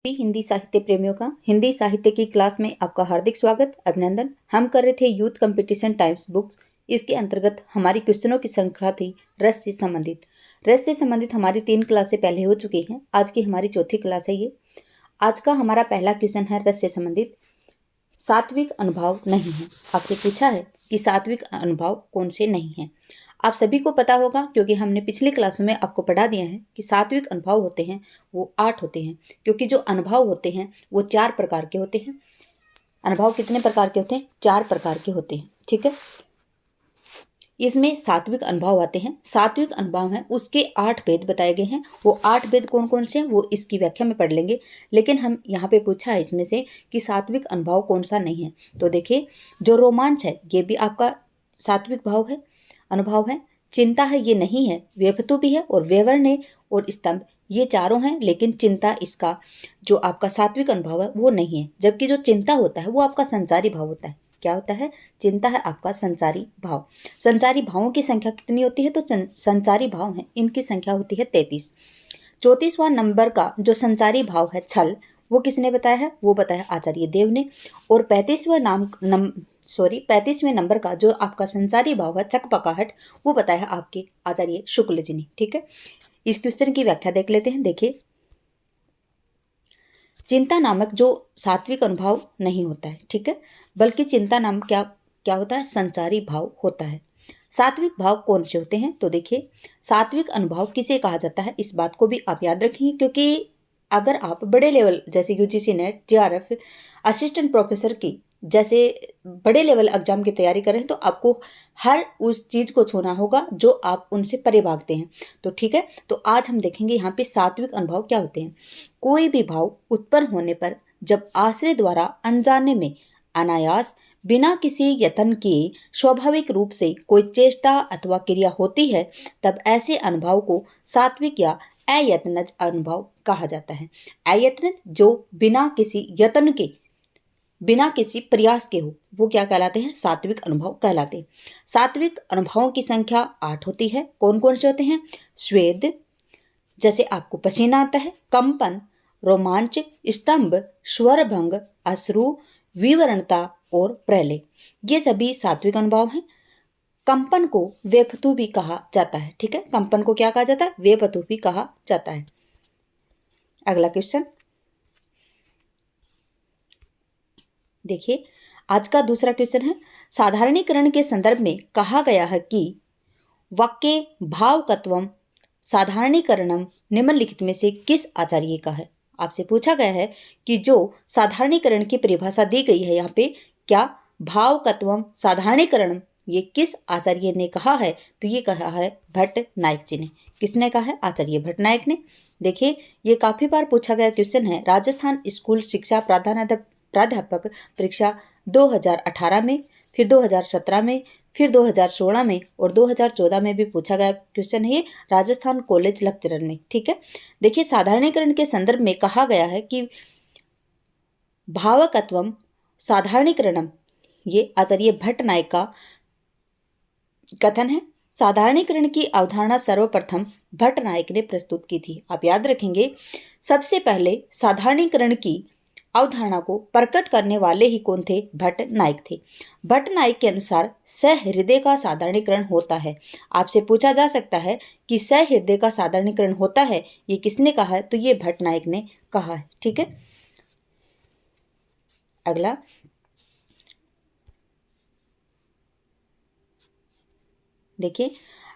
सभी हिंदी साहित्य प्रेमियों का हिंदी साहित्य की क्लास में आपका हार्दिक स्वागत, अभिनंदन। हम कर रहे थे यूथ कंपटीशन टाइम्स बुक्स। इसके अंतर्गत हमारी क्वेश्चनों की श्रृंखला थी रस से संबंधित। रस से संबंधित हमारी 3 क्लासें पहले हो चुकी हैं। आज की हमारी चौथी क्लास है ये। आज का हमारा पहला क्वेश्चन है रस से संबंधित, सात्विक अनुभव नहीं है। आपसे पूछा है कि सात्विक अनुभव कौन से नहीं है। आप सभी को पता होगा क्योंकि हमने पिछली क्लासों में आपको पढ़ा दिया है कि सात्विक अनुभव होते हैं वो 8 होते हैं, क्योंकि जो अनुभव होते हैं वो 4 प्रकार के होते हैं। अनुभव कितने प्रकार के होते हैं? 4 प्रकार के होते हैं, ठीक है। इसमें सात्विक अनुभव आते हैं। सात्विक अनुभव हैं उसके 8 भेद बताए गए हैं। वो 8 भेद कौन कौन से हैं वो इसकी व्याख्या में पढ़ लेंगे, लेकिन हम यहाँ पे पूछा है इसमें से कि सात्विक अनुभव कौन सा नहीं है। तो देखिए, जो रोमांच है ये भी आपका सात्विक भाव है, अनुभव है। चिंता है ये नहीं है, व्यपतु भी है, और व्यवर्ण और स्तंभ ये चारों हैं, लेकिन चिंता इसका जो आपका सात्विक अनुभव है वो नहीं है। जबकि जो चिंता होता है वो आपका संचारी भाव होता है। क्या होता है? चिंता है आपका संचारी भाव। संचारी भावों की संख्या कितनी होती है? तो संचारी भाव हैं इनकी संख्या होती है 33। 34वां नंबर का जो संचारी भाव है छल, वो किसने बताया है? वो बताया आचार्य देव ने। और 35वें नंबर का जो आपका संचारी भाव है चकपकाहट, वो बताया आपके आचार्य शुक्ल जी ने, ठीक है। इस क्वेश्चन की व्याख्या देख लेते हैं। देखिए, चिंता नामक जो सात्विक अनुभव नहीं होता है, ठीक है, बल्कि चिंता नामक क्या होता है? संचारी भाव होता है। सात्विक भाव कौन से होते हैं? तो देखिए, सात्विक अनुभव किसे कहा जाता है इस बात को भी आप याद रखेंगे, क्योंकि अगर आप बड़े लेवल जैसे UGC net, JRF, assistant professor की जैसे बड़े लेवल एग्जाम की तैयारी कर रहे हैं तो आपको हर उस चीज को छूना होगा जो आप उनसे परे भागते हैं। तो ठीक है, तो आज हम देखेंगे यहाँ पे सात्विक अनुभव क्या होते हैं। कोई भी भाव उत्पन्न होने पर जब आश्रय द्वारा अनजाने में अनायास बिना किसी यत्न के स्वाभाविक रूप से कोई चेष्टा अथवा क्रिया होती है, तब ऐसे अनुभव को सात्विक या अयत्नज अनुभव कहा जाता है। अयत्नज जो बिना किसी यत्न के, बिना किसी प्रयास के हो, वो क्या कहलाते हैं? सात्विक अनुभव कहलाते हैं। सात्विक अनुभवों की संख्या 8 होती है। कौन कौन से होते हैं? स्वेद, जैसे आपको पसीना आता है, कंपन, रोमांच, स्तंभ, स्वरभंग, अश्रु, विवरणता और प्रलय, ये सभी सात्विक अनुभव हैं। कंपन को वेपतु भी कहा जाता है, ठीक है। कंपन को क्या कहा जाता है? वेपतु भी कहा जाता है। अगला क्वेश्चन देखिए, आज का दूसरा क्वेश्चन है, साधारणीकरण के संदर्भ में कहा गया है कि वाक्य भावकत्वम साधारणीकरणम निम्नलिखित में से किस आचार्य का है? आपसे पूछा गया है कि जो साधारणीकरण की परिभाषा दी गई है यहाँ पे, क्या भावकत्वम साधारणीकरणम ये किस आचार्य ने कहा है? तो ये कहा है भट्ट नायक जी ने। किसने कहा है? आचार्य भट्ट नायक ने। देखिए, ये काफी बार पूछा गया क्वेश्चन है। राजस्थान स्कूल शिक्षा प्राध्यापक परीक्षा 2018 में, फिर 2017 में, फिर 2016 में और 2014 में भी पूछा गया क्वेश्चन है ये राजस्थान कॉलेज लेक्चरर में, ठीक है। देखिए, साधारणीकरण के संदर्भ में कहा गया है कि भावकत्वम साधारणीकरणम, ये आचार्य भट्ट नायक का कथन है। साधारणीकरण की अवधारणा सर्वप्रथम भट्ट नायक ने प्रस्तुत की थी। आप याद रखेंगे, सबसे पहले साधारणीकरण की अवधारणा को प्रकट करने वाले ही कौन थे? भट्ट नायक थे। भट्ट नायक के अनुसार सहृदय का साधारणीकरण होता है। आपसे पूछा जा सकता है कि सहृदय का साधारणीकरण होता है, ये किसने कहा है? तो ये भट्ट नायक ने कहा है, ठीक है। अगला देखिए,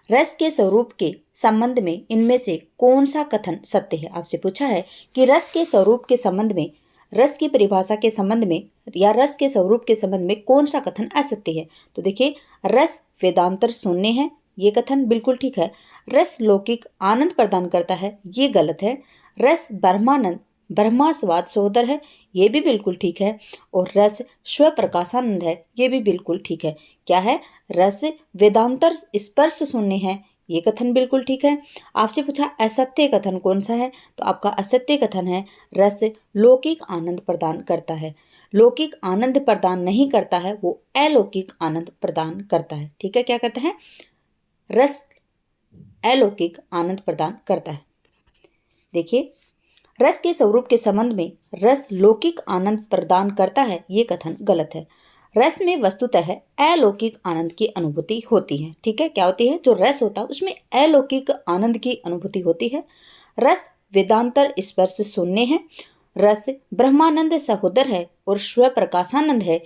रस के स्वरूप के संबंध में इनमें से कौन सा कथन सत्य है? आपसे पूछा है कि रस के स्वरूप के संबंध में, रस की परिभाषा के संबंध में या रस के स्वरूप के संबंध में कौन सा कथन असत्य है? तो देखिए, रस वेदांतर शून्य है, ये कथन बिल्कुल ठीक है। रस लौकिक आनंद प्रदान करता है, ये गलत है। रस ब्रह्मानंद ब्रह्मास्वाद सहोदर है, ये भी बिल्कुल ठीक है। और रस स्वप्रकाशानंद है, ये भी बिल्कुल ठीक है। क्या है? रस वेदांतर स्पर्श शून्य है, ये कथन बिल्कुल ठीक है। आपसे पूछा असत्य कथन कौन सा है? तो आपका असत्य कथन है रस लौकिक आनंद प्रदान करता है। लौकिक आनंद प्रदान नहीं करता है, वो अलौकिक आनंद प्रदान करता है, ठीक है। क्या करता है? रस अलौकिक आनंद प्रदान करता है। देखिए, रस के स्वरूप के संबंध में रस लौकिक आनंद प्रदान करता है, ये कथन गलत है। रस में वस्तुतः अलौकिक आनंद की अनुभूति होती है। ठीक है, क्या होती है? जो रस होता है उसमें अलौकिक आनंद की अनुभूति होती है। रस वेदांतर स्पर्श शून्य है। रस ब्रह्मानंद सहोदर है और स्व प्रकाशानंद है।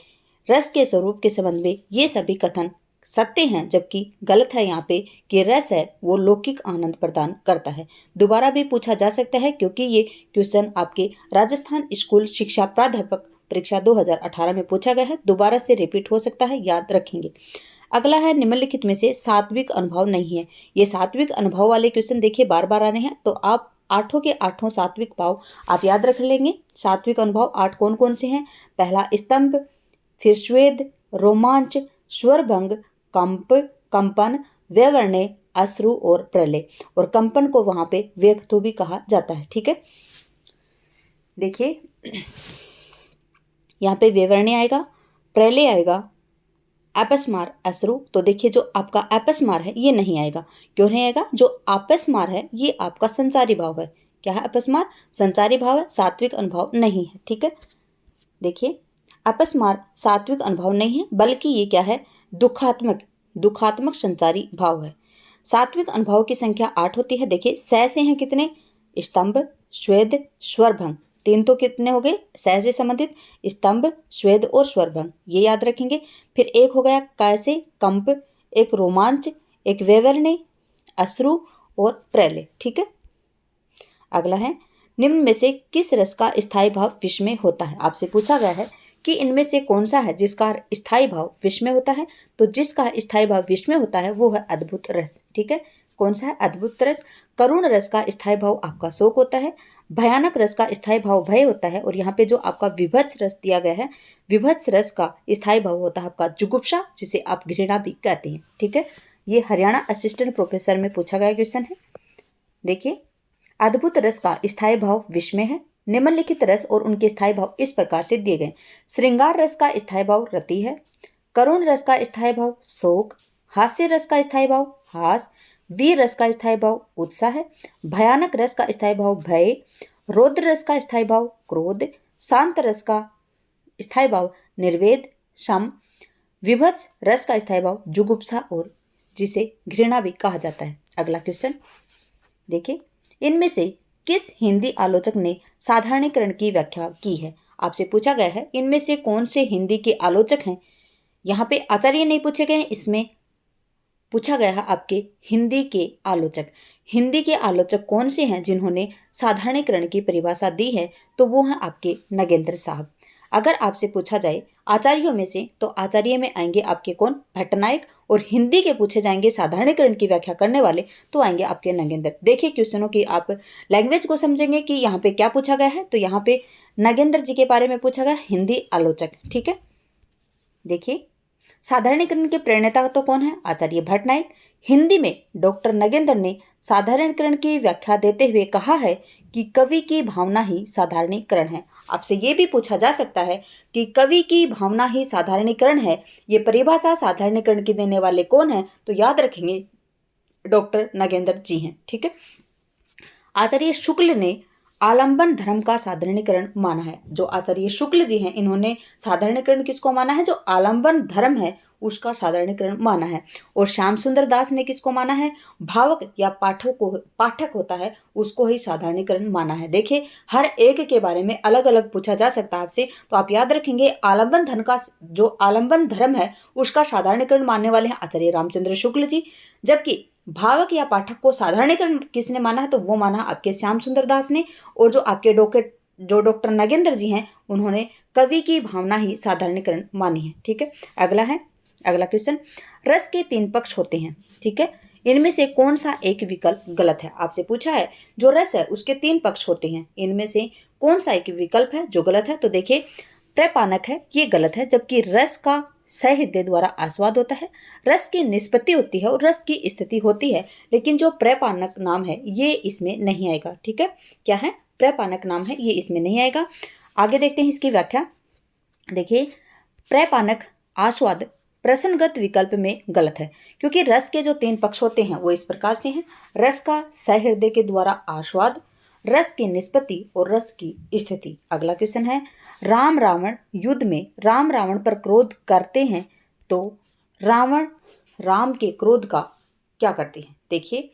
रस के स्वरूप के संबंध में ये सभी कथन सत्य हैं, जबकि गलत है यहाँ पे कि रस है वो लौकिक आनंद प्रदान करता है। दोबारा भी पूछा जा सकता है क्योंकि ये क्वेश्चन आपके राजस्थान स्कूल शिक्षा प्राध्यापक परीक्षा 2018 में पूछा गया है। दोबारा से रिपीट हो सकता है, याद रखेंगे। अगला है निम्नलिखित में से सात्विक अनुभव नहीं है। ये सात्विक अनुभव वाले क्वेश्चन देखिए बार बार आ रहे हैं, तो आप आठों के आठों सात्विक भाव आप याद रख लेंगे। सात्विक अनुभव 8 कौन कौन से हैं? पहला स्तंभ, फिर स्वेद, रोमांच, स्वरभंग, कंप, कंपन, वैवर्ण्य, अश्रु और प्रलय। और कंपन को वहां पे वेपथु भी कहा जाता है। ठीक है, देखिए यहाँ पे वैवर्ण्य आएगा, प्रलय आएगा, अपस्मार, अश्रु। तो देखिए जो आपका अपस्मार है ये नहीं आएगा। क्यों नहीं आएगा? जो अपस्मार है ये आपका संसारी भाव है। क्या है अपस्मार? संसारी भाव है, सात्विक अनुभव नहीं है। ठीक है, देखिए अपस्मार सात्विक अनुभव नहीं है, बल्कि ये क्या है? दुखात्मक संचारी भाव है। सात्विक अनुभव की संख्या 8 होती है। देखिए स से हैं कितने? स्तंभ, स्वेद, स्वरभंग। 3 तो कितने हो गए? स से संबंधित स्तंभ, स्वेद और स्वरभंग, ये याद रखेंगे। फिर एक हो गया कैसे? कंप, एक रोमांच, एक वैवर्ण्य, अश्रु और प्रलय। ठीक है, अगला है निम्न में से किस रस का स्थायी भाव विष में होता है? आपसे पूछा गया है कि इनमें से कौन सा है जिसका स्थायी भाव विष में होता है। तो जिसका स्थायी भाव विष में होता है वो है अद्भुत रस। ठीक है, कौन सा है? अद्भुत रस। करुण रस का स्थायी भाव आपका शोक होता है। भयानक रस का स्थायी भाव भय होता है। और यहाँ पे जो आपका विभत्स रस दिया गया है, विभत्स रस का स्थायी भाव होता है आपका जुगुप्सा, जिसे आप घृणा भी कहते हैं। ठीक है, ये हरियाणा असिस्टेंट प्रोफेसर में पूछा गया क्वेश्चन है। देखिए अद्भुत रस का स्थायी भाव विष में है। निम्नलिखित रस और उनके स्थायी भाव इस प्रकार से दिए गए। श्रृंगार रस का स्थायी भाव रति है। करुण रस का स्थायी भाव शोक। हास्य रस का स्थायी भाव हास। वीर रस का स्थायी भाव उत्साह है। भयानक रस का स्थायी भाव भय। रौद्र रस का स्थायी भाव क्रोध। शांत रस का स्थायी भाव निर्वेद शम। विभत्स रस का स्थायी भाव जुगुप्सा और जिसे घृणा भी कहा जाता है। अगला क्वेश्चन देखिए, इनमें से किस हिंदी आलोचक ने साधारणीकरण की व्याख्या की है? आपसे पूछा गया है इनमें से कौन से हिंदी के आलोचक हैं। यहाँ पे आचार्य नहीं पूछे गए हैं, इसमें पूछा गया है आपके हिंदी के आलोचक। हिंदी के आलोचक कौन से हैं जिन्होंने साधारणीकरण की परिभाषा दी है? तो वो हैं आपके नगेंद्र साहब। अगर आपसे पूछा जाए आचार्यों में से, तो आचार्य में आएंगे आपके कौन? भट्टनायक। और हिंदी के पूछे जाएंगे साधारणीकरण की व्याख्या करने वाले, तो आएंगे आपके नगेंद्र। देखिए क्वेश्चनों की आप लैंग्वेज को समझेंगे कि यहाँ पे क्या पूछा गया है। तो यहाँ पे नगेंद्र जी के बारे में पूछा गया, हिंदी आलोचक। ठीक है, देखिए साधारणीकरण के प्रणेता तो कौन है? आचार्य भट्टनायक। हिंदी में डॉक्टर नगेंद्र ने साधारणीकरण की व्याख्या देते हुए कहा है कि कवि की भावना ही साधारणीकरण है। आपसे ये भी पूछा जा सकता है कि कवि की भावना ही साधारणीकरण है, ये परिभाषा साधारणीकरण की देने वाले कौन है? तो याद रखेंगे डॉक्टर नगेंद्र जी हैं। ठीक है, आचार्य शुक्ल ने आलंबन धर्म का साधारणीकरण माना है। जो आचार्य शुक्ल जी हैं इन्होंने साधारणीकरण किसको माना है? जो आलंबन धर्म है उसका साधारणीकरण माना है। और श्याम सुंदर दास ने किसको माना है? भावक या पाठक होता है उसको ही साधारणीकरण माना है। देखिए हर एक के बारे में अलग अलग पूछा जा सकता है आपसे, तो आप याद रखेंगे आलंबन धर्म का जो आलंबन धर्म है उसका साधारणीकरण मानने वाले हैं आचार्य रामचंद्र शुक्ल जी। जबकि भावक या पाठक को साधारणीकरण किसने माना है? तो वो माना आपके श्याम सुंदर दास ने। और जो आपके डॉक्टर नगेंद्र जी हैं उन्होंने कवि की भावना ही साधारणीकरण मानी है। ठीक है, अगला क्वेश्चन, रस के 3 पक्ष होते हैं। ठीक है, इनमें से कौन सा एक विकल्प गलत है? आपसे पूछा है जो रस है उसके 3 पक्ष होते हैं, इनमें से कौन सा एक विकल्प है जो गलत है? तो देखिए प्रपानक है, ये गलत है। जबकि रस का सहृदय द्वारा आस्वाद होता है, रस की निष्पत्ति होती है और रस की स्थिति होती है, लेकिन जो प्रपानक नाम है ये इसमें नहीं आएगा। ठीक है, क्या है? प्रपानक नाम है, ये इसमें नहीं आएगा। आगे देखते हैं इसकी व्याख्या। देखिए प्रपानक आस्वाद प्रसन्नगत विकल्प में गलत है, क्योंकि रस के जो 3 पक्ष होते हैं वो इस प्रकार से हैं। रस का सहृदय के द्वारा आस्वाद, रस की निष्पत्ति और रस की स्थिति। अगला क्वेश्चन है, राम रावण युद्ध में राम रावण पर क्रोध करते हैं तो रावण राम के क्रोध का क्या करते हैं। देखिए,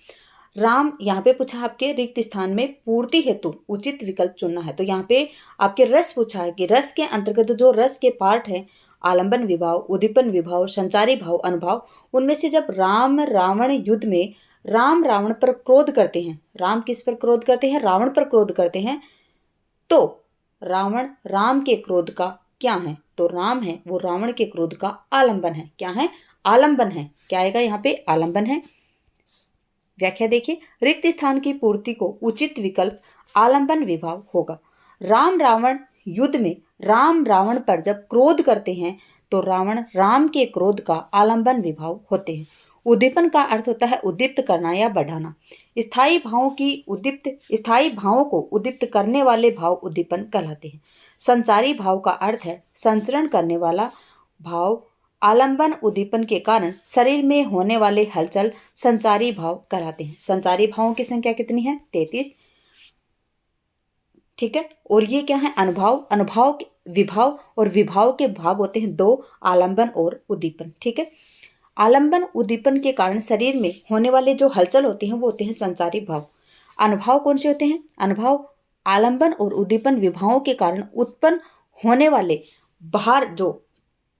राम यहाँ पे पूछा आपके रिक्त स्थान में पूर्ति हेतु उचित विकल्प चुनना है। तो यहाँ पे आपके रस पूछा है कि रस के अंतर्गत जो रस के पार्ट हैं, आलंबन विभाव, उद्दीपन विभाव, संचारी भाव, अनुभाव, उनमें से जब राम रावण युद्ध में राम रावण पर क्रोध करते हैं, राम किस पर क्रोध करते हैं, रावण पर क्रोध करते हैं, तो रावण राम के क्रोध का क्या है, तो राम है वो रावण के क्रोध का आलंबन है। क्या है, आलंबन है। क्या आएगा यहाँ पे, आलंबन है। व्याख्या देखिए, रिक्त स्थान की पूर्ति को उचित विकल्प आलंबन विभाव होगा। राम रावण युद्ध में राम रावण पर जब क्रोध करते हैं तो रावण राम के क्रोध का आलंबन विभाव होते हैं। उद्दीपन का अर्थ होता है उद्दीप्त करना या बढ़ाना। स्थायी भावों को उद्दीप्त करने वाले भाव उद्दीपन कहलाते हैं। संचारी भाव का अर्थ है संचरण करने वाला भाव। आलंबन उद्दीपन के कारण शरीर में होने वाले हलचल संचारी भाव कहलाते हैं। संचारी भावों की संख्या कितनी है, 33। ठीक है, और ये क्या है, अनुभाव विभाव, और विभाव के भाग होते हैं 2, आलंबन और उद्दीपन। ठीक है, आलंबन उद्दीपन के कारण शरीर में होने वाले जो हलचल होते हैं वो होते हैं संचारी भाव। अनुभाव कौन से होते हैं, अनुभाव आलंबन और उद्दीपन विभावों के कारण उत्पन्न होने वाले बाहर जो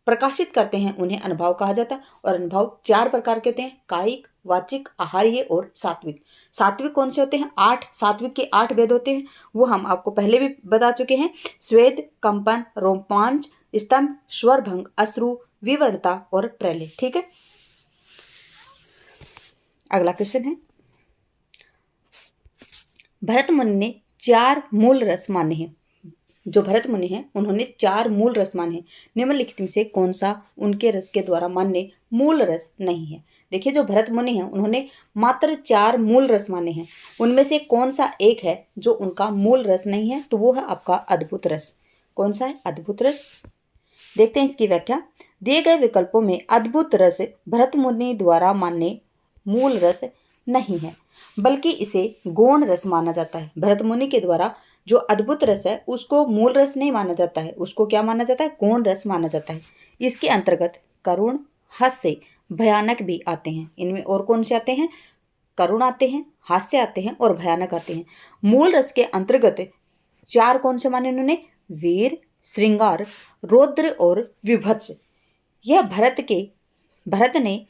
प्रकाशित करते हैं उन्हें अनुभाव कहा जाता है। और अनुभाव 4 प्रकार के होते हैं, कायिक, वाचिक, आहार्य और सात्विक। सात्विक कौन से होते हैं, 8। सात्विक के 8 भेद होते हैं, वो हम आपको पहले भी बता चुके हैं। स्वेद, कंपन, रोमांच, स्तंभ, स्वरभंग, अश्रु, विवर्णता और प्रलय। ठीक है, अगला क्वेश्चन है, भरत मुनि ने 4 मूल रस माने हैं। जो भरत मुनि हैं उन्होंने 4 मूल रस माने हैं। निम्नलिखित में से कौन सा उनके रस के द्वारा मान्य मूल रस नहीं है। देखिए, जो भरत मुनि हैं उन्होंने मात्र 4 मूल रस माने हैं, उनमें से कौन सा एक है जो उनका मूल रस नहीं है, तो वो है आपका अद्भुत रस। कौन सा है, अद्भुत रस। देखते हैं इसकी व्याख्या। दिए गए विकल्पों में अद्भुत रस भरत मुनि द्वारा मान्य मूल रस नहीं है, बल्कि इसे गौण रस माना जाता है। भरत मुनि के द्वारा जो अद्भुत रस है उसको मूल रस नहीं माना जाता है, उसको क्या माना जाता है, गौण रस माना जाता है। इसके अंतर्गत करुण, हास्य, भयानक भी आते हैं। इनमें और कौन से आते हैं, करुण आते हैं, हास्य आते हैं और भयानक आते हैं। मूल रस के अंतर्गत 4 कौन से माने उन्होंने, वीर, श्रृंगार, रौद्र और विभत्स। यह भरत ने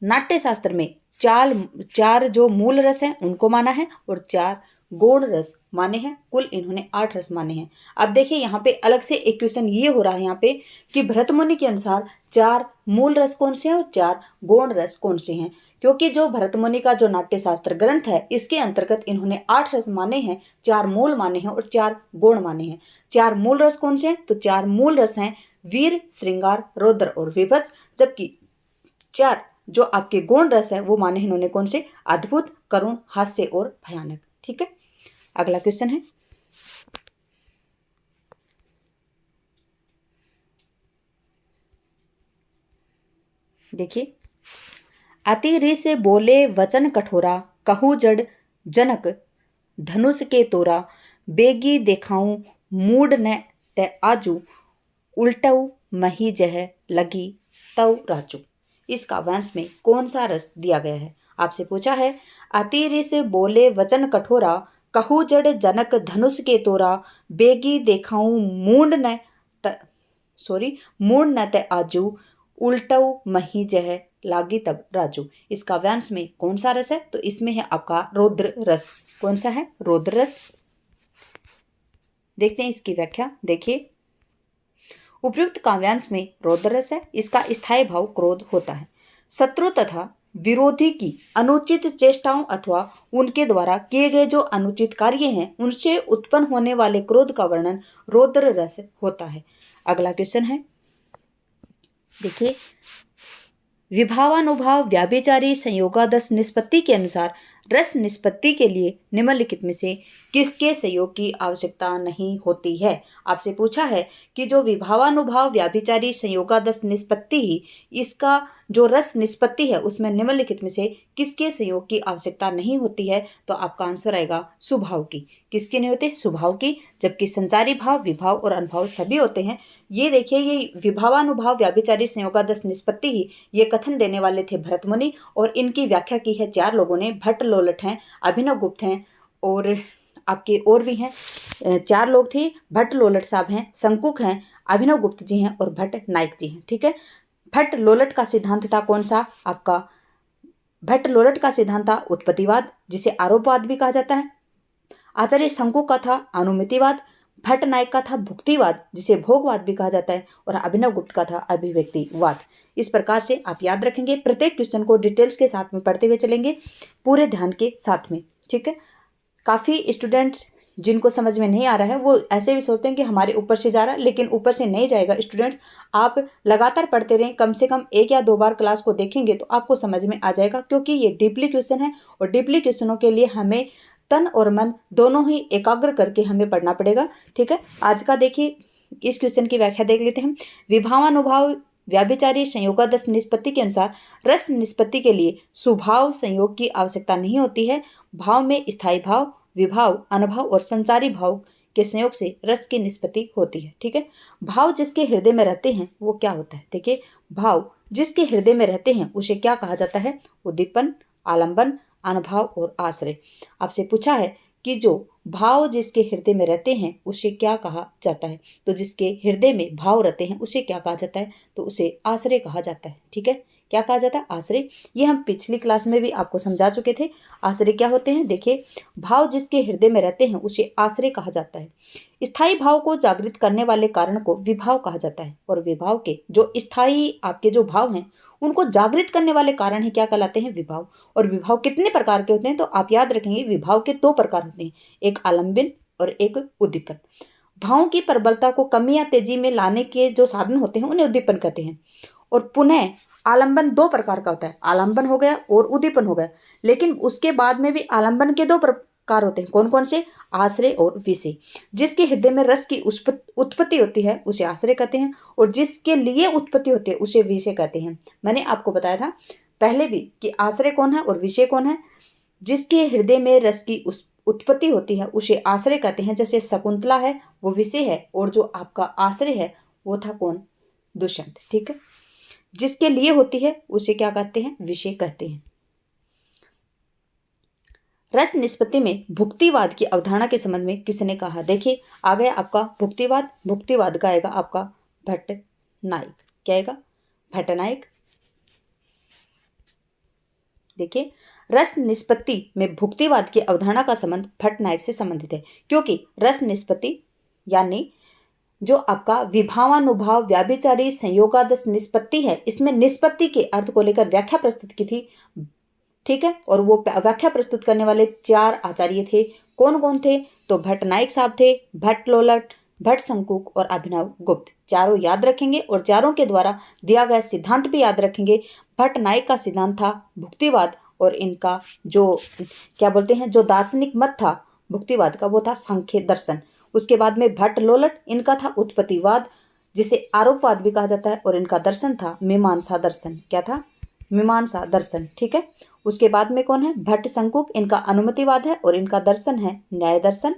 नाट्य शास्त्र में 4 जो मूल रस हैं उनको माना है और 4 गौण रस माने हैं। कुल इन्होंने 8 रस माने हैं। अब देखिए, यहाँ पे अलग से एक क्वेश्चन ये हो रहा है यहाँ पे कि भरत मुनि के अनुसार 4 मूल रस कौन से हैं और 4 गौण रस कौन से हैं, क्योंकि जो भरत मुनि का जो नाट्य शास्त्र ग्रंथ है इसके अंतर्गत इन्होंने 8 रस माने हैं, 4 मूल माने हैं और 4 गौण माने हैं। 4 मूल रस कौन से हैं, तो 4 मूल रस हैं वीर, श्रृंगार, रौद्र और विभत्स, जबकि 4 जो आपके गौण रस है वो माने इन्होंने कौन से, अद्भुत, करुण, हास्य और भयानक। ठीक है, अगला क्वेश्चन है, देखिए, अति रि से बोले वचन कठोरा, कहूँ जड़ जनक धनुष के तोरा, बेगी देखाऊं मूड न ते आजू, उल्टऊ मही जह लगी तव राजू। इसका वंश में कौन सा रस दिया गया है। आपसे पूछा है, अति रि से बोले वचन कठोरा, कहू जड़ जनक धनुष के तोरा, बेगी देखाऊं मूड न ते आजू, उल्टऊ मही जह लागी तब राजू। इसका वंश में कौन सा रस है, तो इसमें है आपका रौद्र रस। कौन सा है, रौद्र रस। देखते हैं इसकी व्याख्या। देखिए, उपयुक्त काव्यांश में रौद्र रस है, इसका स्थायी भाव क्रोध होता है। शत्रु तथा विरोधी की अनुचित चेष्टाओं अथवा उनके द्वारा किए गए जो अनुचित कार्य हैं उनसे उत्पन्न होने वाले क्रोध का वर्णन रौद्र रस होता है। अगला क्वेश्चन है, देखिए, विभावानुभाव व्याभिचारी संयोगादश निष्पत्ति के अनुसार रस निष्पत्ति के लिए निम्नलिखित में से किसके सहयोग की आवश्यकता नहीं होती है। आपसे पूछा है कि जो विभावानुभाव व्याभिचारी संयोगादश निष्पत्ति ही इसका जो रस निष्पत्ति है उसमें निम्नलिखित में से किसके संयोग की आवश्यकता नहीं होती है, तो आपका आंसर आएगा स्वभाव की। किसके नहीं होते? स्वभाव की। जबकि संचारी भाव, विभाव और अनुभाव सभी होते हैं। ये देखिए, ये विभावानुभाव व्याभिचारी संयोगादश निष्पत्ति ही ये कथन देने वाले थे भरत मुनि, और इनकी व्याख्या की है 4 लोगों ने। भट्ट लोलट हैं, अभिनव गुप्त हैं, और आपके और भी हैं। 4 लोग थे। भट्ट लोलट साहब हैं, शंकुक हैं, अभिनव गुप्त जी हैं और भट्ट नायक जी हैं। ठीक है। भट्ट लोलट का सिद्धांत था कौन सा? आपका भट्ट लोलट का सिद्धांत था उत्पत्तिवाद, जिसे आरोपवाद भी कहा जाता है। आचार्य शंकुक का था अनुमितिवाद। भट्ट नायक का था भुक्तिवाद, जिसे भोगवाद भी कहा जाता है। और अभिनव गुप्त का था अभिव्यक्तिवाद। इस प्रकार से आप याद रखेंगे। प्रत्येक क्वेश्चन को डिटेल्स के साथ में पढ़ते हुए चलेंगे, पूरे ध्यान के साथ में। ठीक है। काफ़ी स्टूडेंट जिनको समझ में नहीं आ रहा है वो ऐसे भी सोचते हैं कि हमारे ऊपर से जा रहा है, लेकिन ऊपर से नहीं जाएगा। स्टूडेंट्स, आप लगातार पढ़ते रहें, कम से कम 1 या 2 बार क्लास को देखेंगे तो आपको समझ में आ जाएगा, क्योंकि ये डीपली क्वेश्चन है और डीपली क्वेश्चनों के लिए हमें तन और मन दोनों ही एकाग्र करके हमें पढ़ना पड़ेगा। ठीक है। आज का देखिए, इस क्वेश्चन की व्याख्या देख लेते हैं। विभावानुभाव व्याभिचारी संयोगादश निष्पत्ति के अनुसार रस निष्पत्ति के लिए सुभाव संयोग की आवश्यकता नहीं होती है। भाव में स्थायी भाव, विभाव, अनुभाव और संचारी भाव के संयोग से रस की निष्पत्ति होती है। ठीक है। भाव जिसके हृदय में रहते हैं वो क्या होता है? देखिए, भाव जिसके हृदय में रहते हैं उसे क्या कहा जाता है? उद्दीपन, आलंबन, अनुभाव और आश्रय। आपसे पूछा है कि जो भाव जिसके हृदय में रहते हैं उसे क्या कहा जाता है? तो जिसके हृदय में भाव रहते हैं उसे क्या कहा जाता है? तो उसे आश्रय कहा जाता है। ठीक है। क्या कहा जाता है? आश्रय। ये हम पिछली क्लास में भी आपको समझा चुके थे। आश्रय क्या होते हैं? देखिए, भाव जिसके हृदय में रहते हैं उसे आश्रय कहा जाता है। स्थायी भाव को जागृत करने वाले कारण को विभाव कहा जाता है, और विभाव के जो स्थायी आपके जो भाव हैं उनको जागृत करने वाले कारण ही क्या कहलाते हैं? विभाव। और विभाव कितने प्रकार के होते हैं? तो आप याद रखेंगे, विभाव के 2 प्रकार होते हैं, एक आलंबन और एक उद्दीपन। भावों की प्रबलता को कमी या तेजी में लाने के जो साधन होते हैं उन्हें उद्दीपन कहते हैं। और पुनः आलंबन 2 प्रकार का होता है, आलंबन हो गया और उद्दीपन हो गया। लेकिन उसके बाद में भी आलंबन के 2 प्रकार होते हैं। कौन कौन से? आश्रय और विषय। जिसके हृदय में रस की उत्पत्ति होती है उसे आश्रय कहते हैं, और जिसके लिए उत्पत्ति होती है उसे विषय कहते हैं। मैंने आपको बताया था पहले भी कि आश्रय कौन है और विषय कौन है। जिसके हृदय में रस की उत्पत्ति होती है उसे आश्रय कहते हैं। जैसे शकुंतला है वो विषय है, और जो आपका आश्रय है वो था कौन? दुष्यंत। ठीक है। जिसके लिए होती है उसे क्या कहते हैं? विषय कहते हैं। रस निष्पत्ति में भुक्तिवाद की अवधारणा के संबंध में किसने कहा? देखिए, आ गया आपका भुक्तिवाद। भुक्तिवाद का आएगा आपका भट्ट नायक। क्या आएगा? भट्ट नायक। देखिए, रस निष्पत्ति में भुक्तिवाद की अवधारणा का संबंध भट्ट नायक से संबंधित है, क्योंकि रस निष्पत्ति यानी जो आपका विभावानुभाव व्याभिचारी संयोगादश निष्पत्ति है, इसमें निष्पत्ति के अर्थ को लेकर व्याख्या प्रस्तुत की थी। ठीक है। और वो व्याख्या प्रस्तुत करने वाले 4 आचार्य थे। कौन कौन थे? तो भट्ट नायक साहब थे, भट्ट लोलट, भट्ट शंकुक और अभिनव गुप्त। चारों याद रखेंगे और चारों के द्वारा दिया गया सिद्धांत भी याद रखेंगे। भट्ट नायक का सिद्धांत था भुक्तिवाद, और इनका जो क्या बोलते हैं जो दार्शनिक मत था भुक्तिवाद का वो था सांख्य दर्शन। उसके बाद में भट्ट लोलट, इनका था उत्पत्तिवाद, जिसे आरोपवाद भी कहा जाता है, और इनका दर्शन था मीमांसा दर्शन। क्या था? मीमांसा दर्शन। ठीक है। उसके बाद में कौन है? भट्ट शंकुक, इनका अनुमतिवाद है और इनका दर्शन है न्याय दर्शन।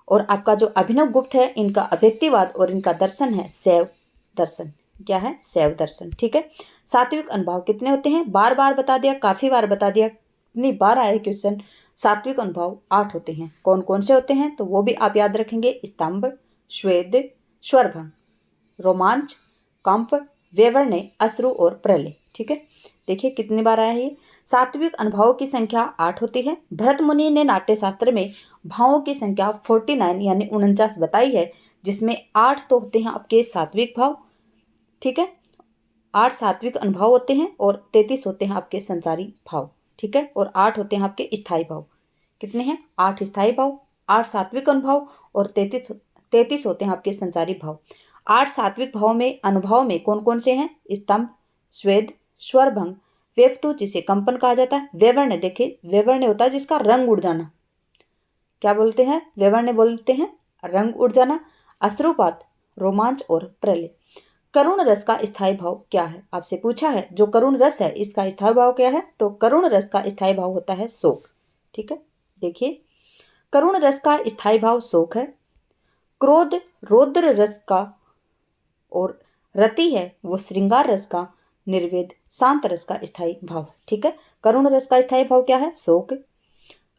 और आपका जो अभिनव गुप्त है इनका अव्यक्तिवाद और इनका दर्शन है शैव दर्शन। क्या है? शैव दर्शन। ठीक है। सात्विक अनुभाव कितने होते हैं? बार बार बता दिया, काफी बार बता दिया, इतनी बार आए क्वेश्चन। सात्विक अनुभाव 8 होते हैं। कौन कौन से होते हैं? तो वो भी आप याद रखेंगे। स्तंभ, स्वेद, स्वरभंग, रोमांच, कंप, वेवर्ण्य, अश्रु और प्रलय। ठीक है। देखिए कितनी बार आया है। सात्विक अनुभावों की संख्या 8 होती है। भरत मुनि ने नाट्य शास्त्र में भावों की संख्या 49 यानी 49 बताई है, जिसमें 8 तो होते हैं आपके सात्विक भाव। ठीक है। 8 सात्विक अनुभाव होते हैं और 33 होते हैं आपके संचारी भाव। ठीक है। और 8 होते हैं आपके स्थायी भाव। कितने हैं? 8 स्थायी भाव, 8 सात्विक अनुभाव और 33 होते हैं आपके संचारी भाव। 8 सात्विक भाव में अनुभव में कौन कौन से हैं? स्तंभ, स्वेद, स्वरभंग, वेपतु जिसे कंपन कहा जाता है, वेवर्ण्य। देखिए, वेवर्ण्य होता है जिसका रंग उड़ जाना। क्या बोलते हैं? वेवर्ण्य बोलते हैं रंग उड़ जाना। अश्रुपात, रोमांच और प्रलय। करुण रस का स्थायी भाव क्या है? आपसे पूछा है जो करुण रस है इसका स्थायी भाव क्या है? तो करुण रस का स्थायी भाव होता है शोक। ठीक है, देखिए करुण रस का स्थायी भाव शोक है। क्रोध रौद्र रस का और रति है वो श्रृंगार रस का, निर्वेद शांत रस का स्थायी भाव है। ठीक है, करुण रस का स्थायी भाव क्या है? शोक।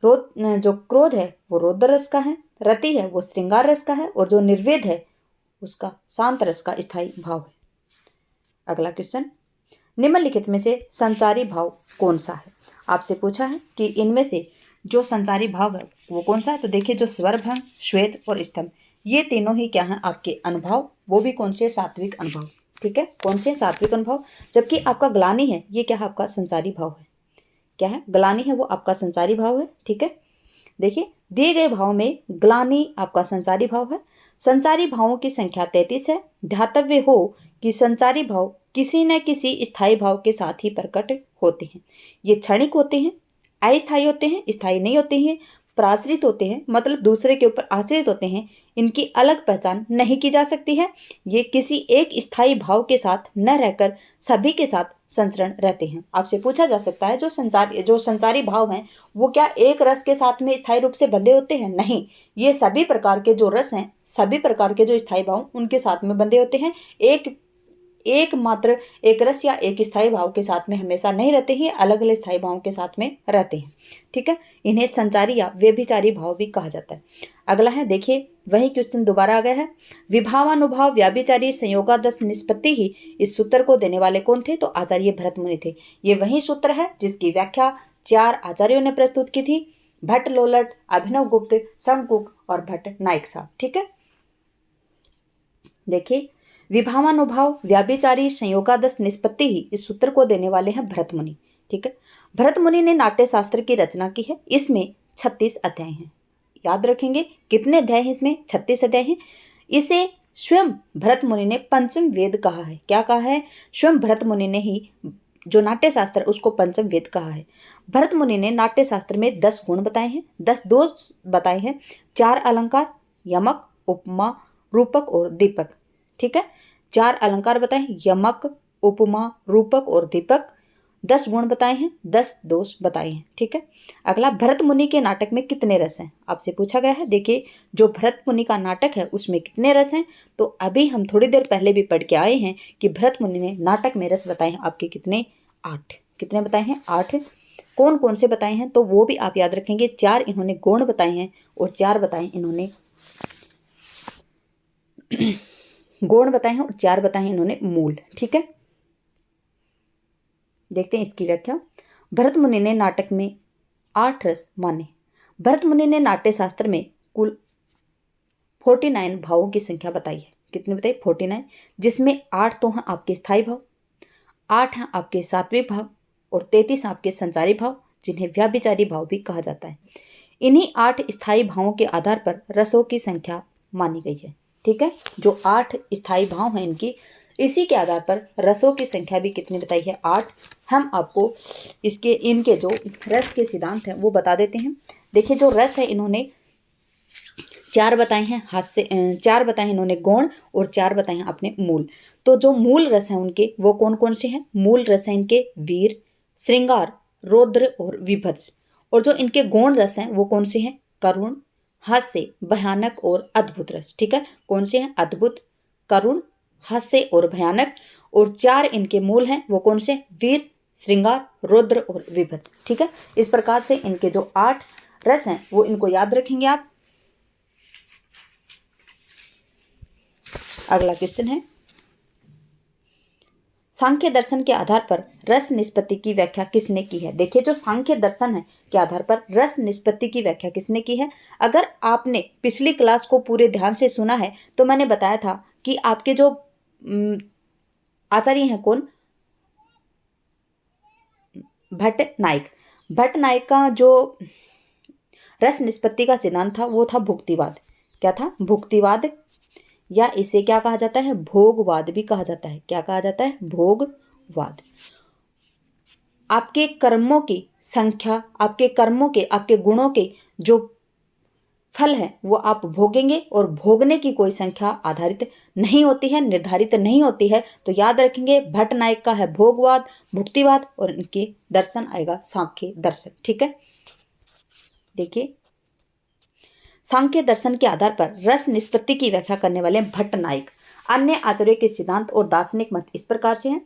जो क्रोध है वो रौद्र रस का है, रति है वो श्रृंगार रस का है, और जो निर्वेद है उसका शांत रस का स्थायी भाव है। अगला क्वेश्चन, निम्नलिखित में से संचारी भाव कौन सा है? आपसे पूछा है कि इनमें से जो संचारी भाव है वो कौन सा है? तो देखिए जो स्वर भंग, श्वेत और स्तंभ, ये तीनों ही क्या है? आपके अनुभव, वो भी कौन से? सात्विक अनुभव। ठीक है, कौन से? सात्विक अनुभव। जबकि आपका ग्लानि है ये क्या है? आपका संचारी भाव है। क्या है? ग्लानि है वो आपका संचारी भाव है। ठीक है, देखिए दिए गए भाव में ग्लानि आपका संचारी भाव है। संचारी भावों की संख्या 33 है। ध्यातव्य हो कि संचारी भाव किसी न किसी स्थायी भाव के साथ ही प्रकट होते हैं। ये क्षणिक होते हैं, अस्थायी होते हैं, स्थायी नहीं होते हैं, प्राश्रित होते हैं, मतलब दूसरे के ऊपर आश्रित होते हैं। इनकी अलग पहचान नहीं की जा सकती है। ये किसी एक स्थायी भाव के साथ न रहकर सभी के साथ संचरण रहते हैं। आपसे पूछा जा सकता है जो संचारी भाव हैं वो क्या एक रस के साथ में स्थायी रूप से बंधे होते हैं? नहीं, ये सभी प्रकार के जो रस हैं, सभी प्रकार के जो स्थायी भाव उनके साथ में बंधे होते हैं। एक मात्र एक रस या एक स्थायी भाव के साथ में हमेशा नहीं रहते हैं, अलग अलग स्थायी भावों के साथ में रहते हैं। ठीक है, इन्हें संचारी या व्यभिचारी भाव भी कहा जाता है। अगला है, देखिए वही क्वेश्चन दोबारा आ गया है। विभावानुभाव व्याभिचारी संयोगादश निष्पत्ति ही, इस सूत्र को देने वाले कौन थे? तो आचार्य भरत मुनि थे। ये वही सूत्र है जिसकी व्याख्या 4 आचार्यों ने प्रस्तुत की थी, भट्ट लोलट, अभिनव गुप्त, शंकुक और भट्ट नायक साहब। ठीक है, देखिए विभावानुभाव व्याभिचारी संयोगादश निष्पत्ति ही, इस सूत्र को देने वाले हैं भरत मुनि। ठीक है, भरत मुनि ने नाट्य शास्त्र की रचना की है। इसमें 36 अध्याय हैं। याद रखेंगे कितने अध्याय हैं इसमें? 36 अध्याय हैं। इसे स्वयं भरत मुनि ने पंचम वेद कहा है। क्या कहा है? स्वयं भरत मुनि ने ही जो नाट्य शास्त्र उसको पंचम वेद कहा है। भरत मुनि ने नाट्य शास्त्र में 10 गुण बताए हैं, 10 दोष बताए हैं, 4 अलंकार, यमक, उपमा, रूपक और दीपक। ठीक है, 4 अलंकार बताए हैं, यमक, उपमा, रूपक और दीपक। 10 गुण बताए हैं, 10 दोष बताए हैं। ठीक है, अगला, भरत मुनि के नाटक में कितने रस हैं? आपसे पूछा गया है। देखिए जो भरत मुनि का नाटक है उसमें कितने रस हैं? तो अभी हम थोड़ी देर पहले भी पढ़ के आए हैं कि भरत मुनि ने नाटक में रस बताए हैं आपके कितने? 8। कितने बताए हैं? 8। कौन कौन से बताए हैं? तो वो भी आप याद रखेंगे। 4 इन्होंने गौण बताए हैं और 4 बताए इन्होंने गौण बताए हैं और 4 बताए हैं इन्होंने मूल। ठीक है, देखते हैं इसकी व्याख्या। भरत मुनि ने नाटक में 8 रस माने। भरत मुनि ने नाट्य शास्त्र में कुल 49 भावों की संख्या बताई है। कितने बताई? 49, जिसमें 8 तो हैं आपके स्थायी भाव, 8 हैं आपके सात्विक भाव और 33 आपके संचारी भाव, जिन्हें व्याभिचारी भाव भी कहा जाता है। इन्हीं 8 स्थायी भावों के आधार पर रसों की संख्या मानी गई है। ठीक है, जो 8 स्थायी भाव हैं इनकी, इसी के आधार पर रसों की संख्या भी कितनी बताई है? 8। हम आपको इनके जो रस के सिद्धांत हैं वो बता देते हैं। देखिए जो रस है इन्होंने 4 बताए हैं हास्य, 4 बताए इन्होंने गौण और 4 बताए हैं अपने मूल। तो जो मूल रस हैं उनके वो कौन कौन से हैं? मूल रस हैं इनके वीर, श्रृंगार, रौद्र और विभत्स। और जो इनके गौण रस हैं वो कौन से हैं? करुण, हास्य, भयानक और अद्भुत रस। ठीक है, कौन से हैं? अद्भुत, करुण, हास्य और भयानक। और 4 इनके मूल हैं वो कौन से? वीर, श्रृंगार, रौद्र और विभत्स। ठीक है, इस प्रकार से इनके जो 8 रस हैं वो इनको याद रखेंगे आप। अगला क्वेश्चन है, सांख्य दर्शन के आधार पर रस निष्पत्ति की व्याख्या किसने की है? देखिए जो सांख्य दर्शन है के आधार पर रस निष्पत्ति की व्याख्या किसने की है? अगर आपने पिछली क्लास को पूरे ध्यान से सुना है तो मैंने बताया था कि आपके जो आचार्य हैं कौन? भट्ट नायक। भट्ट नायक का जो रस निष्पत्ति का सिद्धांत था वो था भुक्तिवाद। क्या था? भुक्तिवाद, या इसे क्या कहा जाता है? भोगवाद भी कहा जाता है। क्या कहा जाता है? भोगवाद। आपके कर्मों की संख्या, आपके कर्मों के, आपके गुणों के जो फल है वो आप भोगेंगे, और भोगने की कोई संख्या आधारित नहीं होती है, निर्धारित नहीं होती है। तो याद रखेंगे भट्ट नायक का है भोगवाद, भुक्तिवाद, और इनके दर्शन आएगा सांख्य दर्शन। ठीक है, देखिए सांख्य दर्शन के आधार पर रस निष्पत्ति की व्याख्या करने वाले भट्ट नायक। अन्य आचार्यों के सिद्धांत और दार्शनिक मत इस प्रकार से हैं।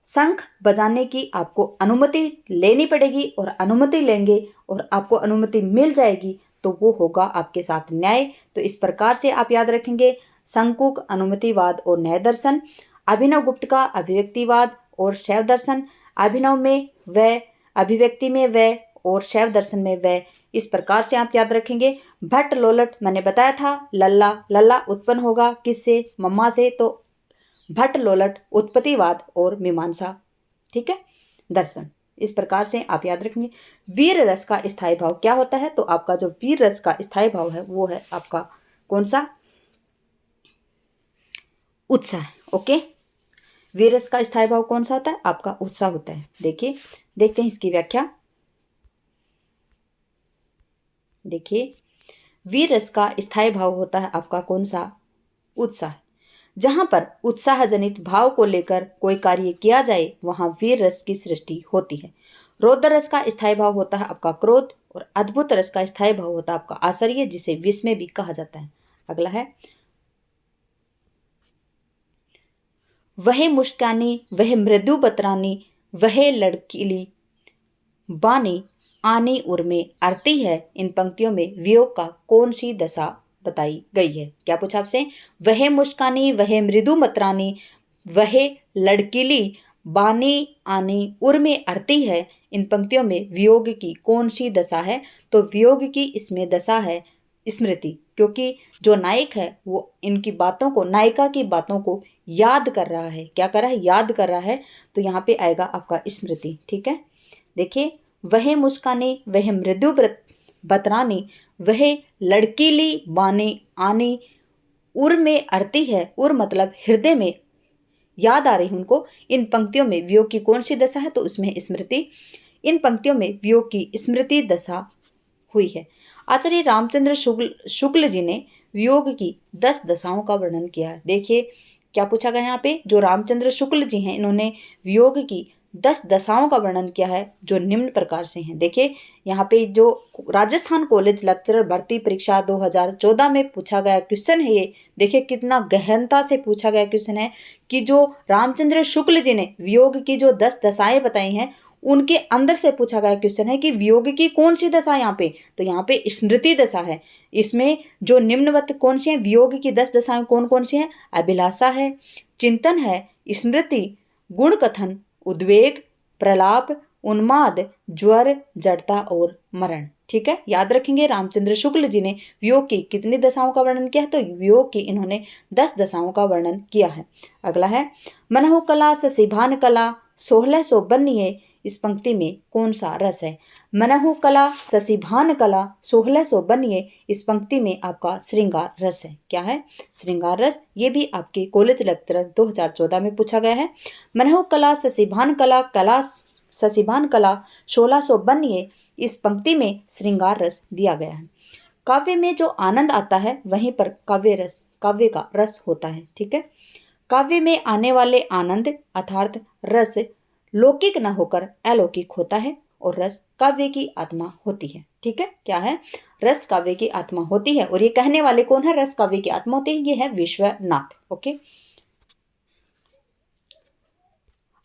शंख बजाने की आपको अनुमति लेनी पड़ेगी, और अनुमति लेंगे और आपको अनुमति मिल जाएगी तो वो होगा आपके साथ न्याय। तो इस प्रकार से आप याद रखेंगे शंकुक, अनुमतिवाद और न्याय दर्शन। अभिनव गुप्त का अभिव्यक्तिवाद और शैव दर्शन। अभिनव में वह, अभिव्यक्ति में वह, और शैव दर्शन में वह। इस प्रकार से आप याद रखेंगे। भट्ट लोलट मैंने बताया था, लल्ला, लल्ला उत्पन्न होगा किससे, मम्मा से, तो भट्ट लोलट उत्पत्तिवाद और मीमांसा। ठीक है, दर्शन। इस प्रकार से आप याद रखेंगे। वीर रस का स्थायी भाव क्या होता है, तो आपका जो वीर रस का स्थायी भाव है वो है आपका कौन सा, उत्साह। ओके, वीर रस का स्थायी भाव कौन सा होता है, आपका उत्साह होता है। देखिए, देखते हैं इसकी व्याख्या। देखिए, वीर रस का स्थायी भाव होता है आपका कौन सा, उत्साह। जहां पर उत्साह जनित भाव को लेकर कोई कार्य किया जाए वहां वीर रस की सृष्टि होती है। रौद्र रस का स्थायी भाव होता है आपका क्रोध, और अद्भुत रस का स्थायी भाव होता है आपका आश्चर्य, जिसे विस्मय भी कहा जाता है। अगला है वह मुस्कानी, वह मृदु बतरानी, वह लड़कीली बानी आनी उर्मे आरती है। इन पंक्तियों में वियोग का कौन सी दशा बताई गई है। क्या पूछा आपसे, वह मुस्कानी, वह मृदु मतरानी, वह लड़कीली बानी आनी उर में आरती है। इन पंक्तियों में वियोग की कौन सी दशा है, तो वियोग की इसमें दशा है स्मृति, क्योंकि जो नायक है वो इनकी बातों को, नायिका की बातों को याद कर रहा है। क्या कर रहा है, याद कर रहा है। तो यहाँ पे आएगा आपका स्मृति। ठीक है, देखिए, वह मुस्कानी, वह मृदु बतरानी, वह लड़कीली बानी आनी उर में आरती है। उर मतलब हृदय में याद आ रही है उनको। इन पंक्तियों में वियोग की कौन सी दशा है, तो उसमें स्मृति। इन पंक्तियों में वियोग की स्मृति दशा हुई है। आचार्य रामचंद्र शुक्ल जी ने वियोग की 10 दशाओं का वर्णन किया है। देखिए क्या पूछा गया यहाँ पे, जो रामचंद्र शुक्ल जी हैं इन्होंने वियोग की 10 दशाओं का वर्णन किया है, जो निम्न प्रकार से हैं। देखिए यहाँ पे जो राजस्थान कॉलेज लेक्चरर भर्ती परीक्षा 2014 में पूछा गया क्वेश्चन है ये। देखिए कितना गहनता से पूछा गया क्वेश्चन है कि जो रामचंद्र शुक्ल जी ने वियोग की जो 10 दशाएं बताई हैं उनके अंदर से पूछा गया क्वेश्चन है कि वियोग की कौन सी दशा यहाँ पे, तो यहाँ पे स्मृति दशा है। इसमें जो निम्नवत कौन सी है, वियोग की 10 दशाएं कौन कौन सी हैं, अभिलाषा है, चिंतन है, स्मृति, गुण कथन, उद्वेग, प्रलाप, उन्माद, ज्वर, जड़ता और मरण। ठीक है, याद रखेंगे रामचंद्र शुक्ल जी ने वियोग की कितनी दशाओं का वर्णन किया है, तो वियोग की इन्होंने 10 दशाओं का वर्णन किया है। अगला है मनहु कला ससिभान कला 1600 बनिए। इस पंक्ति में कौन सा रस है, मनहु कला ससिभान कला 1600 बनिए। इस पंक्ति में आपका श्रृंगार रस है। क्या है, श्रृंगार रस। ये भी आपके कॉलेज लेक्चरर 2014 में पूछा गया है। मनहु कला ससिभान कला, कला ससिभान कला 1600 बनिए। इस पंक्ति में श्रृंगार रस दिया गया है। काव्य में जो आनंद आता है वहीं पर काव्य का रस होता है। ठीक है, काव्य में आने वाले आनंद अर्थात रस लौकिक न होकर अलौकिक होता है, और रस काव्य की आत्मा होती है। ठीक है, क्या है, रस काव्य की आत्मा होती है। और ये कहने वाले कौन है, रस काव्य की आत्मा होती है, ये है विश्वनाथ। ओके,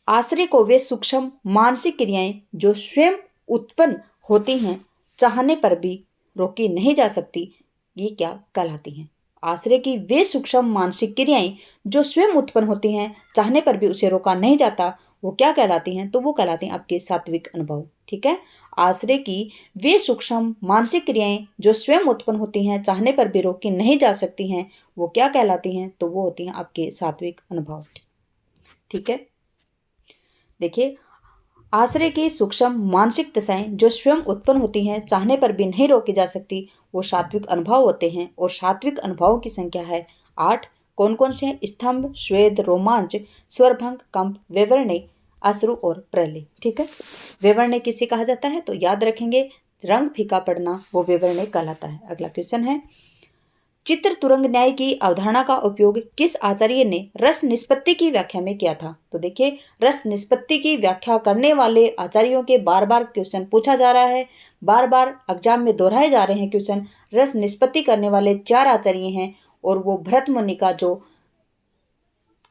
आश्रय को वे सूक्ष्म मानसिक क्रियाएं जो स्वयं उत्पन्न होती हैं, चाहने पर भी रोकी नहीं जा सकती, ये क्या कहलाती हैं। आश्रय की वे सूक्ष्म मानसिक क्रियाएं जो स्वयं उत्पन्न होती हैं, चाहने पर भी उसे रोका नहीं जाता, वो क्या कहलाती हैं, तो वो कहलाती हैं आपके सात्विक अनुभव। ठीक है, आश्रय की वे सूक्ष्म मानसिक क्रियाएं जो स्वयं उत्पन्न होती हैं, चाहने पर भी रोकी नहीं जा सकती हैं, वो क्या कहलाती हैं, तो वो होती हैं आपके सात्विक अनुभव। ठीक है, देखिए आश्रय की सूक्ष्म मानसिक दशाएं जो स्वयं उत्पन्न होती हैं, चाहने पर भी नहीं रोकी जा सकती, वो सात्विक अनुभव होते हैं। और सात्विक अनुभवों की संख्या है 8। कौन कौन से हैं, स्तंभ, स्वेद, रोमांच, स्वरभंग, कंप, वैवर्ण्य, अश्रु और प्रलय। ठीक है, वैवर्ण्य किसे कहा जाता है, तो याद रखेंगे रंग फीका पड़ना वो विवरणय कहलाता है। अगला क्वेश्चन है, चित्र तुरंग न्याय की अवधारणा का उपयोग किस आचार्य ने रस निष्पत्ति की व्याख्या में किया था? तो देखिए, रस निष्पत्ति की व्याख्या करने वाले आचार्यों के बार बार क्वेश्चन पूछा जा रहा है, बार बार एग्जाम में दोहराए जा रहे हैं क्वेश्चन। रस निष्पत्ति करने वाले 4 आचार्य हैं और वो भरत मुनि का जो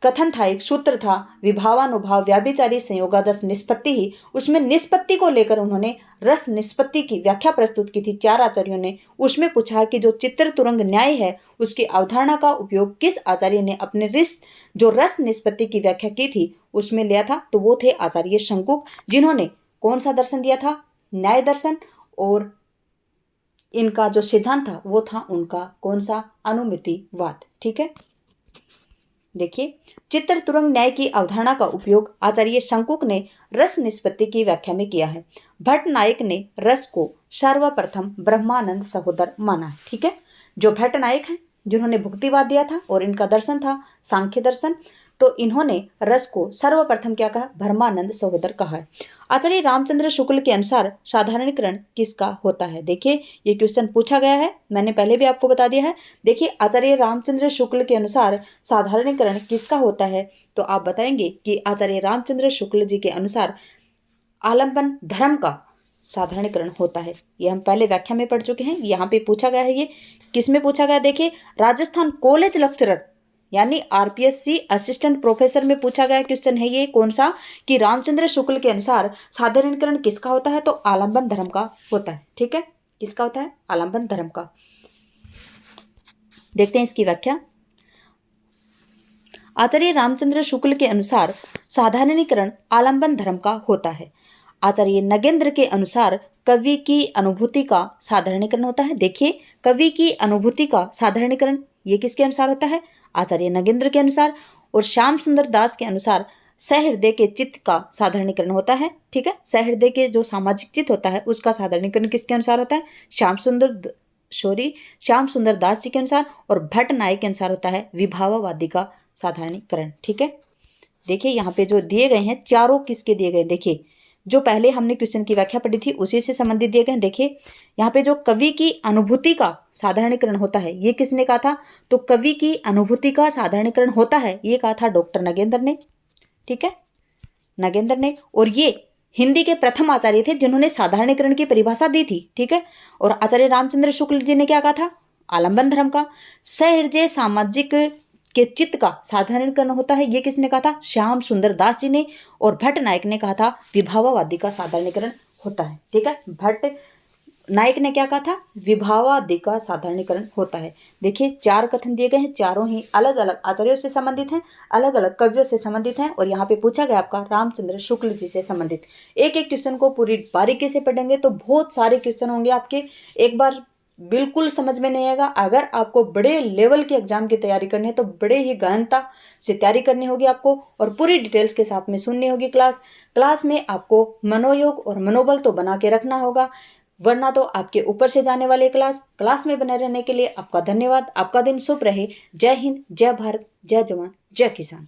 कथन था, एक सूत्र था, विभावानुभाव व्याभिचारी संयोगादश निष्पत्ति ही, उसमें निष्पत्ति को लेकर उन्होंने रस निष्पत्ति की व्याख्या प्रस्तुत की थी 4 आचार्यों ने। उसमें पूछा कि जो चित्र तुरंग न्याय है उसकी अवधारणा का उपयोग किस आचार्य ने अपने रस निष्पत्ति की व्याख्या की थी उसमें लिया था? तो वो थे आचार्य शंकुक, जिन्होंने कौन सा दर्शन दिया था? न्याय दर्शन। और इनका जो सिद्धांत था वो था उनका कौन सा? अनुमितिवाद। ठीक है, देखिए, चित्र तुरंग न्याय की अवधारणा का उपयोग आचार्य शंकुक ने रस निष्पत्ति की व्याख्या में किया है। भट्ट नायक ने रस को सर्वप्रथम ब्रह्मानंद सहोदर माना है। ठीक है, जो भट्ट नायक हैं जिन्होंने भुक्तिवाद दिया था और इनका दर्शन था सांख्य दर्शन, तो इन्होंने रस को सर्वप्रथम क्या कहा? ब्रह्मानंद सहोदर कहा है। आचार्य रामचंद्र शुक्ल के अनुसार साधारणीकरण किसका होता है? देखिए, ये क्वेश्चन पूछा गया है, मैंने पहले भी आपको बता दिया है। देखिए, आचार्य रामचंद्र शुक्ल के अनुसार साधारणीकरण किसका होता है? तो आप बताएंगे कि आचार्य रामचंद्र शुक्ल जी के अनुसार आलंबन धर्म का साधारणीकरण होता है। ये हम पहले व्याख्या में पढ़ चुके हैं, यहाँ पे पूछा गया है। ये किस में पूछा गया? देखिए, राजस्थान कॉलेज लेक्चरर यानी आरपीएससी असिस्टेंट प्रोफेसर में पूछा गया क्वेश्चन है ये। कौन सा? कि रामचंद्र शुक्ल के अनुसार साधारणीकरण किसका होता है? तो आलंबन धर्म का होता है। ठीक है, किसका होता है? आलंबन धर्म का। देखते हैं इसकी व्याख्या। आचार्य रामचंद्र शुक्ल के अनुसार साधारणीकरण आलंबन धर्म का होता है। आचार्य नगेंद्र के अनुसार कवि की अनुभूति का साधारणीकरण होता है। देखिए, कवि की अनुभूति का साधारणीकरण ये किसके अनुसार होता है? आचार्य नगेंद्र के अनुसार। और श्याम सुंदर दास के अनुसार सहृदय के चित्त का साधारणीकरण होता है। ठीक है, सहृदय के जो सामाजिक चित्त होता है उसका साधारणीकरण किसके अनुसार होता है? श्याम सुंदर दास जी के अनुसार। और भट्ट नायक के अनुसार होता है विभाववादी का साधारणीकरण। ठीक है, देखिए यहाँ पे जो दिए गए हैं चारों किसके दिए गए? देखिए, जो पहले हमने क्वेश्चन की व्याख्या पढ़ी थी उसी से संबंधित दिए गए। देखिए, यहाँ पे जो कवि की अनुभूति का साधारणीकरण होता है ये किसने कहा था? तो कवि की अनुभूति का साधारणीकरण होता है ये कहा था डॉक्टर नगेंद्र ने। ठीक है, नगेंद्र ने। और ये हिंदी के प्रथम आचार्य थे जिन्होंने साधारणीकरण की परिभाषा दी थी। ठीक है, और आचार्य रामचंद्र शुक्ल जी ने क्या कहा था? आलंबन धर्म का। सहृदय सामाजिक के चित्त का साधारणीकरण होता है ये किसने कहा था? श्याम सुंदर दास जी ने। और भट्ट नायक ने कहा था विभाववादी का साधारणीकरण होता है। ठीक है, भट्ट नायक ने क्या कहा था? विभाववादी का साधारणीकरण होता है। देखिए, 4 कथन दिए गए हैं, चारों ही अलग अलग आचार्यों से संबंधित हैं, अलग अलग कवियों से संबंधित हैं। और यहाँ पे पूछा गया आपका रामचंद्र शुक्ल जी से संबंधित। एक एक क्वेश्चन को पूरी बारीकी से पढ़ेंगे तो बहुत सारे क्वेश्चन होंगे आपके, एक बार बिल्कुल समझ में नहीं आएगा। अगर आपको बड़े लेवल के एग्जाम की तैयारी करनी है तो बड़े ही गहनता से तैयारी करनी होगी आपको, और पूरी डिटेल्स के साथ में सुननी होगी क्लास में। आपको मनोयोग और मनोबल तो बना के रखना होगा, वरना तो आपके ऊपर से जाने वाले क्लास में बने रहने के लिए आपका धन्यवाद। आपका दिन शुभ रहे। जय हिंद, जय भारत, जय जवान, जय किसान।